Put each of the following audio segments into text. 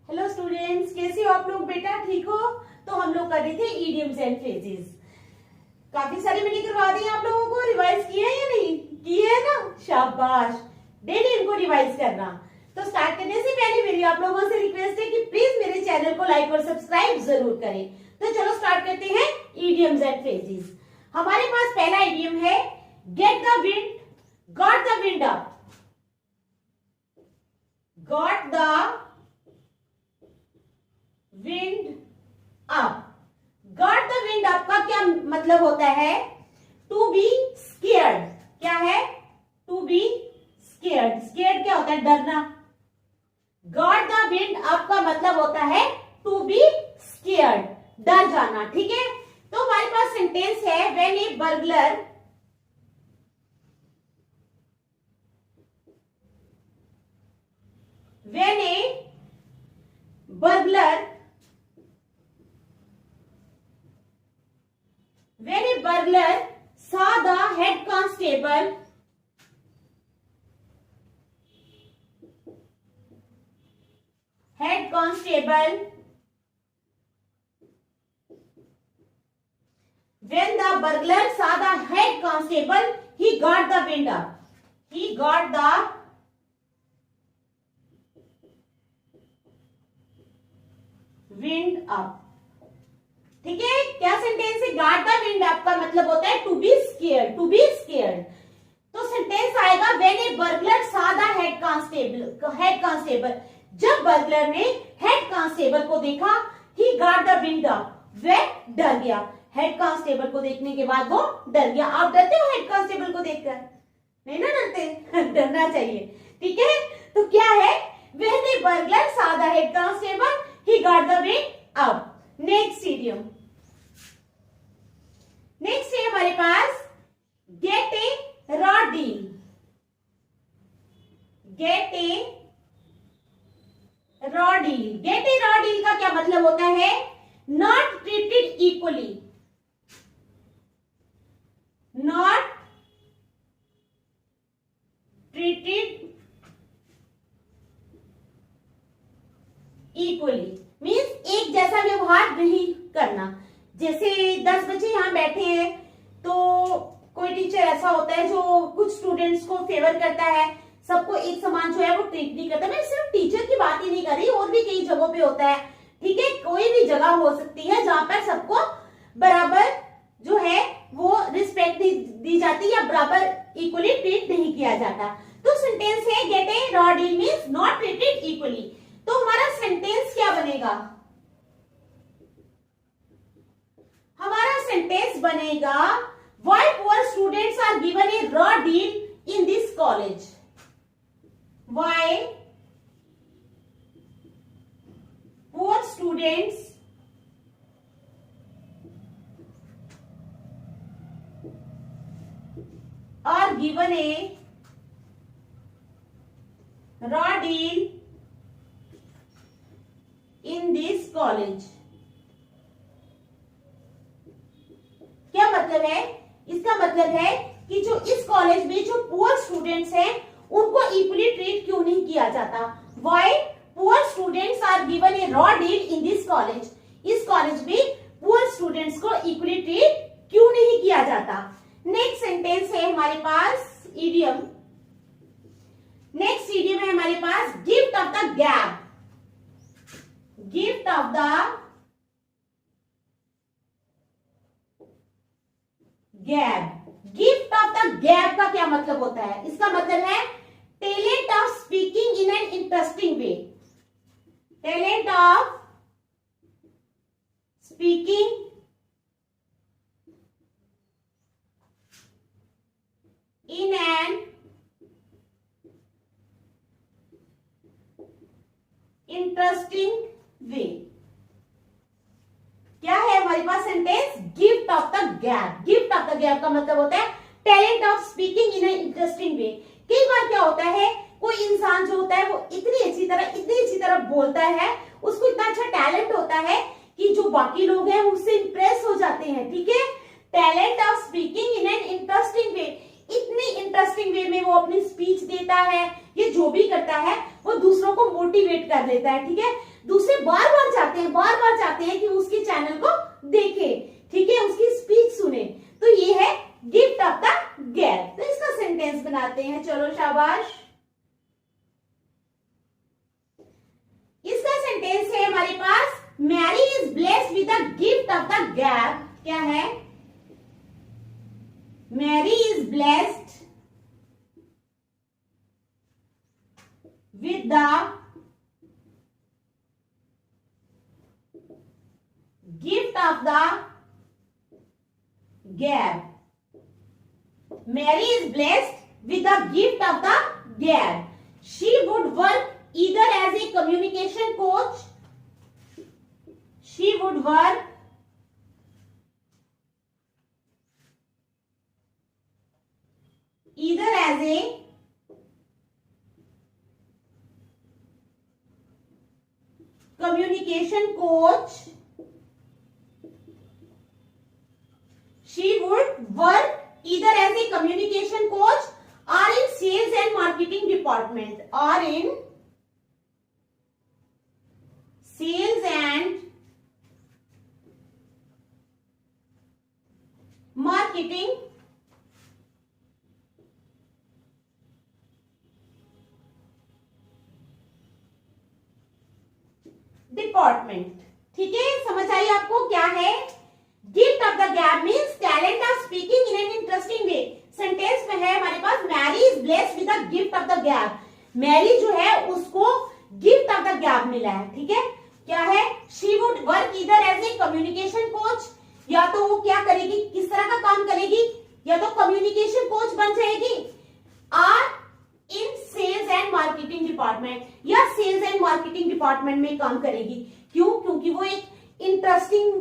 Hello students, कैसे हो आप लोग? बेटा ठीक हो? तो हम लोग कर रहे थे इडियम्स एंड फ्रेजेस। काफी सारे मैंने करवा दिए आप लोगों को। रिवाइज किया है या नहीं किए है ना? शाबाश, डेली इनको रिवाइज करना। तो स्टार्ट करने से पहले मेरी आप लोगों से रिक्वेस्ट है कि प्लीज मेरे चैनल को लाइक और सब्सक्राइब जरूर करें। तो चलो स्टार्ट करते हैं इडियम्स एंड फ्रेजेस। हमारे पास पहला इडियम है get the wind, got the wind up. Got the wind up. Got the wind up का क्या मतलब होता है? To be scared. क्या है? To be scared. स्केयर्ड क्या होता है? डरना। गॉट द विंड अप का मतलब होता है टू बी स्केयर्ड, डर जाना। ठीक है, तो हमारे पास सेंटेंस है when a burglar when a burglar saw the head constable when the burglar saw the head constable, he got the wind up. He got the wind up. ठीक है, क्या सेंटेंस है? गॉट द विंड अप का मतलब होता है to be scared, to be scared. तो sentence आएगा when a burglar saw the head constable. जब बर्गलर ने हेड कांस्टेबल को देखा, ही गॉट द विंड अप, वह डर गया। हेड कांस्टेबल को देखने के बाद वो डर गया। आप डरते हो हेड कांस्टेबल को देखकर? नहीं ना डरते? डरना चाहिए। ठीक है, तो क्या है? When a burglar saw the head constable, he got the wind up. Next idiom. Next है हमारे पास get a raw deal. Get a raw deal. Get a raw deal का क्या मतलब होता है? Not treated equally. Not treated equally means एक जैसा व्यवहार नहीं करना। जैसे 10 बच्चे यहाँ बैठे हैं, तो कोई टीचर ऐसा होता है जो कुछ स्टूडेंट्स को फेवर करता है, सबको एक समान जो है वो ट्रीट नहीं करता। मैं सिर्फ टीचर की बात ही नहीं कर रही, और भी कई जगहों पे होता है। ठीक है, कोई भी जगह हो सकती है जहां पर सबको बराबर जो है वो रिस्पेक्ट दी जाती या बराबर इक्वली ट्रीट नहीं किया जाता। तो सेंटेंस है get a raw deal means not treated equally. तो हमारा सेंटेंस क्या बनेगा? हमारा सेंटेंस बनेगा why poor students are given a raw deal in this college. Why poor students are given a raw deal in this college. क्या मतलब है? इसका मतलब है कि जो इस कॉलेज में जो पुअर स्टूडेंट्स हैं उनको इक्वली ट्रीट क्यों नहीं किया जाता। Why poor students are given a raw deal in this college. इस कॉलेज में पुअर स्टूडेंट्स को इक्वली ट्रीट क्यों नहीं किया जाता। नेक्स्ट सेंटेंस है हमारे पास इडियम। नेक्स्ट इडियम है हमारे पास gift of the gap. Gift of the gap. Gift of the gap का क्या मतलब होता है? इसका मतलब है talent of speaking in an interesting way. Talent of speaking in an interesting way. क्या है हमारे पास sentence? Gift of the gap. Gift of the gap का मतलब होता है talent of speaking in an interesting way. कई बार क्या होता है, कोई इंसान जो होता है वो इतनी अच्छी तरह बोलता है, उसको इतना अच्छा टैलेंट होता है कि जो बाकी लोग हैं उससे इंप्रेस हो जाते हैं। ठीक है, talent of speaking in an interesting वे। इतनी इंटरेस्टिंग वे में वो अपनी स्पीच देता है, ये जो भी करता है वो दूसरों को मोटिवेट कर लेता है। ठीक है, दूसरे बार बार चाहते हैं कि उसके चैनल को देखे, ठीक है, उसकी स्पीच सुने। तो ये है गिफ्ट ऑफ द गैप। तो इसका सेंटेंस बनाते हैं, चलो शाबाश। इसका सेंटेंस है हमारे पास, Mary is blessed with the gift of the gap. क्या है? Mary is blessed with the gift of the gap. Mary is blessed with the gift of the gap. She would work either as a communication coach. She would work either as a communication coach. She would work either as a communication coach or in sales and marketing department, or in sales and marketing department. ठीक है, समझ आई आपको क्या है? Gift of the gap means talent of speaking in an interesting way. Sentence में है हमारे पास, Mary is blessed with the gift of the gap. Mary जो है उसको गिफ्ट ऑफ द गैप मिला है। ठीक है, क्या है? She would work either as a communication coach, या तो वो क्या करेगी, किस तरह का काम करेगी, या तो कम्युनिकेशन कोच बन जाएगी, और इन सेल्स एंड मार्केटिंग डिपार्टमेंट, या सेल्स एंड मार्केटिंग डिपार्टमेंट में काम करेगी। क्यों? क्योंकि वो एक इंटरेस्टिंग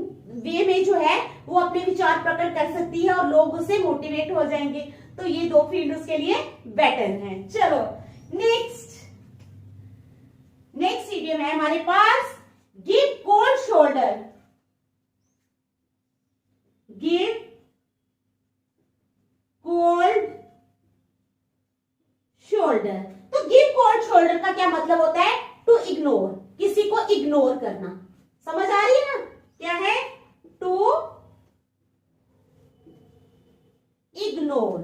वे में जो है वो अपने विचार प्रकट कर सकती है और लोग उससे मोटिवेट हो जाएंगे। तो ये दो फील्ड उसके लिए बेटर हैं। चलो नेक्स्ट इडियम है हमारे पास, give cold shoulder. Give cold shoulder. तो गिव कोल्ड शोल्डर का क्या मतलब होता है? टू इग्नोर, किसी को इग्नोर करना। समझ आ रही है ना? क्या है? To ignore.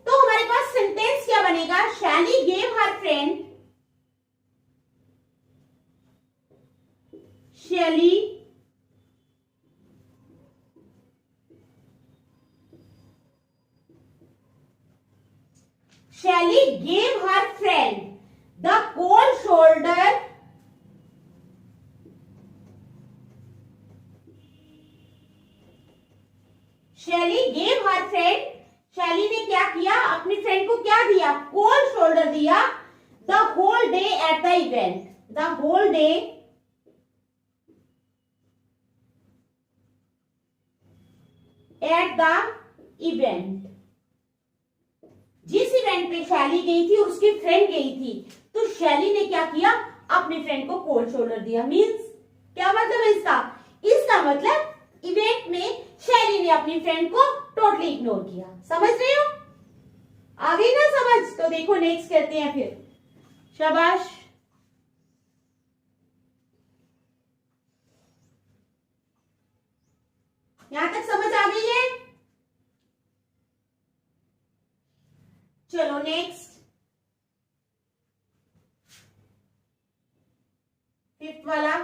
तो हमारे पास सेंटेंस क्या बनेगा? Shelley gave her friend, Shelley Shelley gave her friend the cold shoulder Shelley gave her friend, Shelley ने क्या किया? अपनी फ्रेंड को क्या दिया? कोल्ड शोल्डर दिया। The whole day at the event, the whole day at the event। जिस event पे शैली गई थी उसकी फ्रेंड गई थी, तो शैली ने क्या किया? अपनी फ्रेंड को कोल्ड शोल्डर दिया। मींस क्या मतलब है इसका? इसका मतलब इवेंट में शैली ने अपनी फ्रेंड को टोटली इग्नोर किया। समझ रहे हो? आ गई ना समझ? तो देखो नेक्स्ट करते हैं फिर। शाबाश। यहां तक समझ आ गई है? चलो नेक्स्ट, फिफ्थ वाला।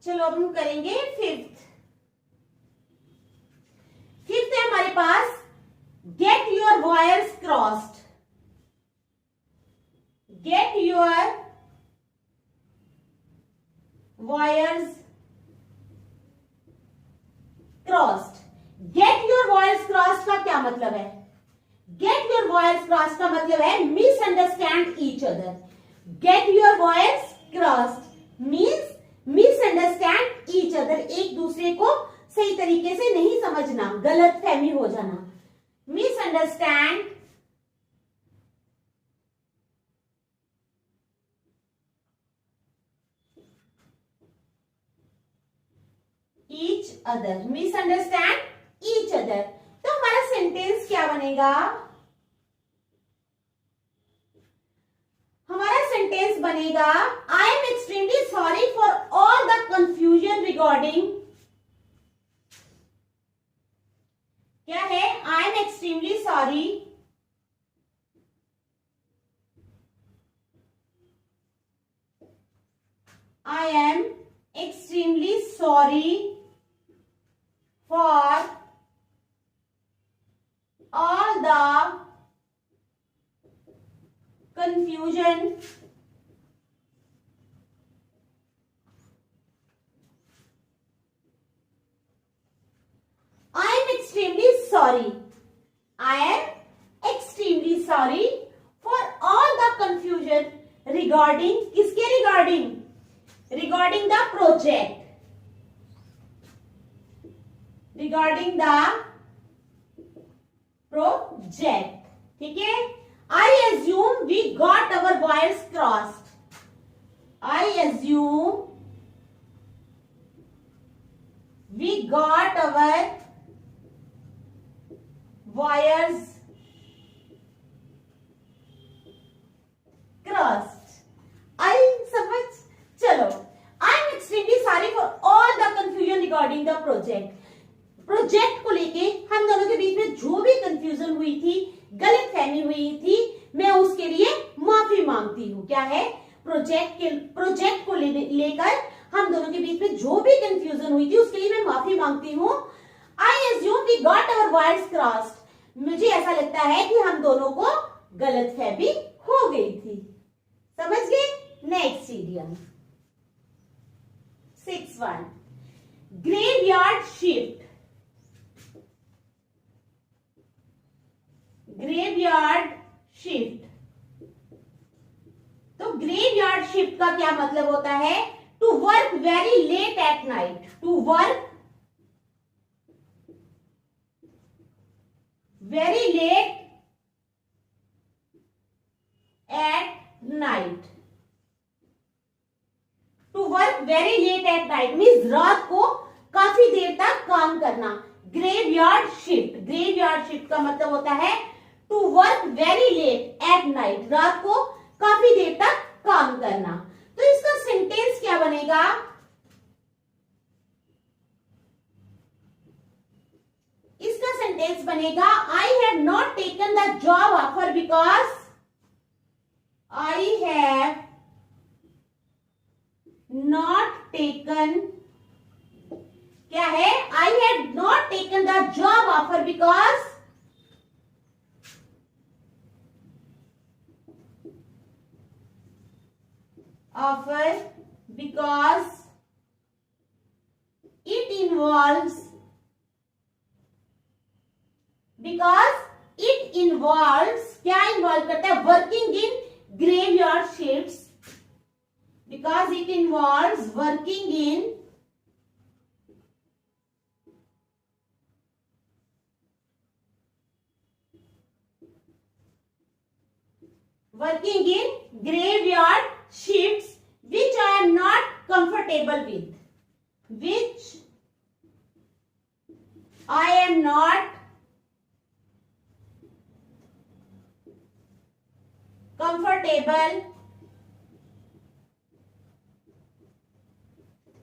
चलो अब हम करेंगे फिफ्थ है हमारे पास, get your wires crossed. Get your wires crossed. Get your wires crossed का क्या मतलब है? गेट योर वायर्स क्रॉस्ड का मतलब है misunderstand each other. Gate your wires crossed means misunderstand each other, एक दूसरे को सही तरीके से नहीं समझना, गलत फहमी हो जाना। Misunderstand each other, misunderstand each other. तो हमारा सेंटेंस क्या बनेगा? हमारा सेंटेंस बनेगा I am extremely sorry for all the confusion regarding, क्या है? I am extremely sorry I am extremely sorry for all the confusion I am extremely sorry. I am extremely sorry for all the confusion regarding, किसके regarding? Regarding the project. Regarding the project. ठीक है? I assume we got our wires crossed. I assume we got our wires crossed. I समझ? चलो, I am extremely sorry for all the confusion regarding the project. Project को लेके हम दोनों के बीच में जो भी कंफ्यूजन हुई थी, गलत फहमी हुई थी, मैं उसके लिए माफी मांगती हूँ। क्या है? प्रोजेक्ट को लेकर हम दोनों के बीच में जो भी कंफ्यूजन हुई थी उसके लिए मैं माफी मांगती हूँ। I assume we got our wires crossed, मुझे ऐसा लगता है कि हम दोनों को गलत फहमी हो गई थी। समझ गए? Next idiom 6-1 graveyard shift. Graveyard shift, तो ग्रेवयार्ड शिफ्ट का क्या मतलब होता है? To work very late at night, to work very late at night. To work very late at night means रात को काफी देर तक काम करना। ग्रेवयार्ड शिफ्ट, ग्रेवयार्ड शिफ्ट का मतलब होता है to work very late at night, रात को काफी देर तक काम करना। तो इसका सेंटेंस क्या बनेगा? इसका सेंटेंस बनेगा I have not taken the job offer because I have not taken, क्या है? I have not taken the job offer because offer because it involves क्या इन्वॉल्व करता है? Working in graveyard shifts, because it involves working in graveyard shifts which I am not comfortable with, which I am not comfortable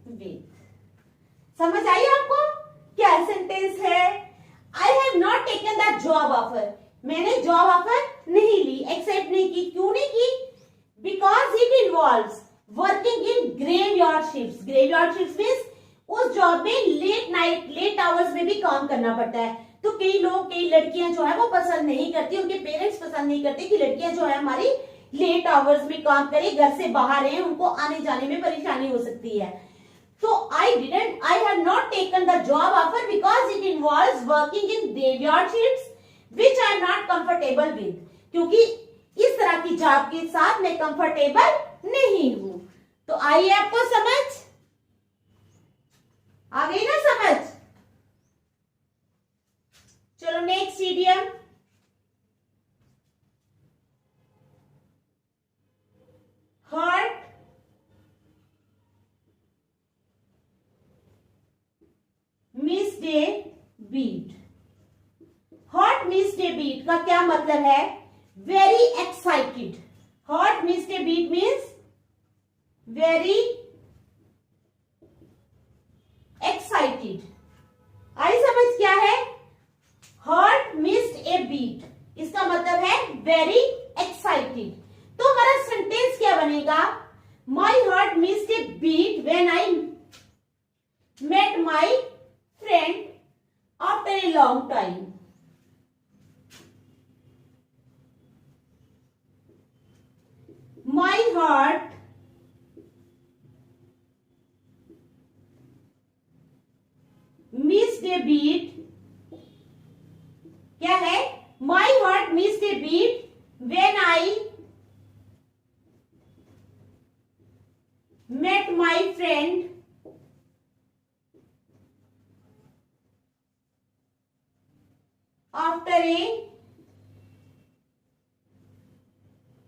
with। समझ आई आपको? क्या sentence है? I have not taken the job offer, मैंने job offer नहीं ली, accept नहीं की। क्यों नहीं की? Because it involves working in graveyard shifts. Graveyard shifts means उस जॉब में लेट नाइट, लेट आवर्स में भी काम करना पड़ता है। तो कई लोग, कई लड़कियां जो है वो पसंद नहीं करती, उनके पेरेंट्स पसंद नहीं करते कि लड़कियां जो है हमारी लेट आवर्स में काम करें, घर से बाहर रहें, उनको आने जाने में परेशानी हो सकती है। तो I have not taken the job offer because it involves working in graveyard shifts which I am not comfortable with, क्योंकि इस तरह की जॉब के साथ मैं कंफर्टेबल नहीं हूं। तो आइए आपको समझ आ गई ना? समझ missed a beat. Hot missed a beat का क्या मतलब है? Very excited. Hot missed a beat means very excited. आई समझ क्या है? हॉट मिस्ड ए बीट इसका मतलब है वेरी एक्साइटेड। तो हमारा सेंटेंस क्या बनेगा? My heart missed a beat when I met my friend after a long time. My heart missed a beat। क्या है? My heart missed a beat when I met my friend after a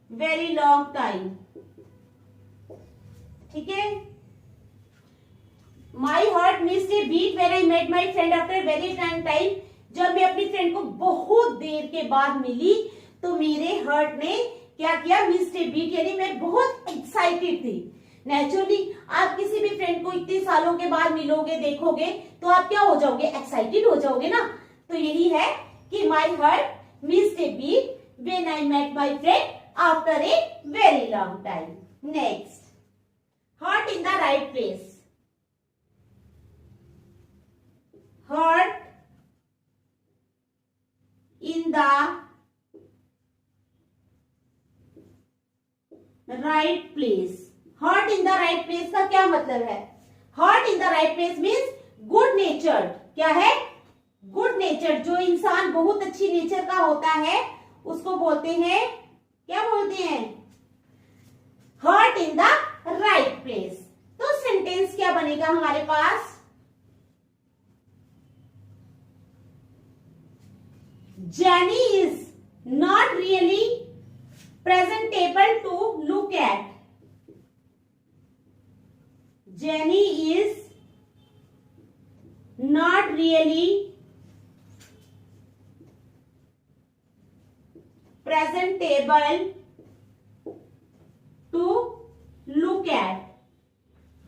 very long time. ठीक है। My heart missed a beat when I met my friend after very long time. जब मैं अपनी friend को बहुत देर के बाद मिली तो मेरे हार्ट ने क्या किया? मिस्ड ए बीट, यानी मैं बहुत एक्साइटेड थी। नेचुरली आप किसी भी फ्रेंड को इतने सालों के बाद मिलोगे, देखोगे तो आप क्या हो जाओगे? एक्साइटेड हो जाओगे ना। तो यही है कि my heart missed a beat when I met my friend after a very long time. Next, heart in the right place. Heart in the right place. Heart in the right place का क्या मतलब है? Heart in the right place means good natured। क्या है? Good natured। जो इंसान बहुत अच्छी नेचर का होता है उसको बोलते हैं, क्या बोलते हैं? Heart in the right place. तो सेंटेंस क्या बनेगा हमारे पास? Jenny is not really presentable to look at. Jenny is not really presentable to look at।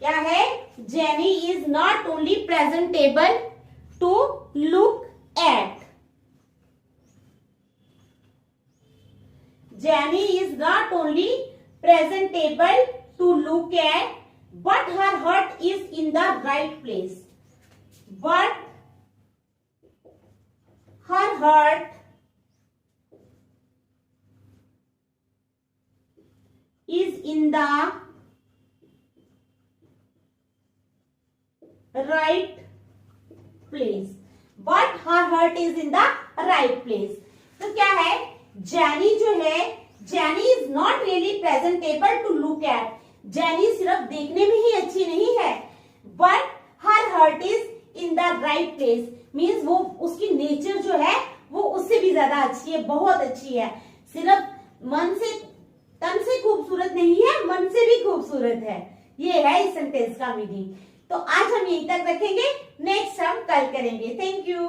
क्या है? Jenny is not only presentable to look at। Jenny is not only presentable to look at, but her heart is in the right place। But her heart is in the right place। But her heart is in the right place। तो क्या है? Jenny जो है, Jenny is not really presentable to look at। Jenny सिर्फ देखने में ही अच्छी नहीं है, but her heart is in the right place means वो उसकी नेचर जो है वो उससे भी ज्यादा अच्छी है, बहुत अच्छी है। सिर्फ मन से तन से खूबसूरत नहीं है, मन से भी खूबसूरत है। ये है इस सेंटेंस का मीनिंग। तो आज हम यहीं तक रखेंगे, नेक्स्ट हम कल करेंगे। Thank you.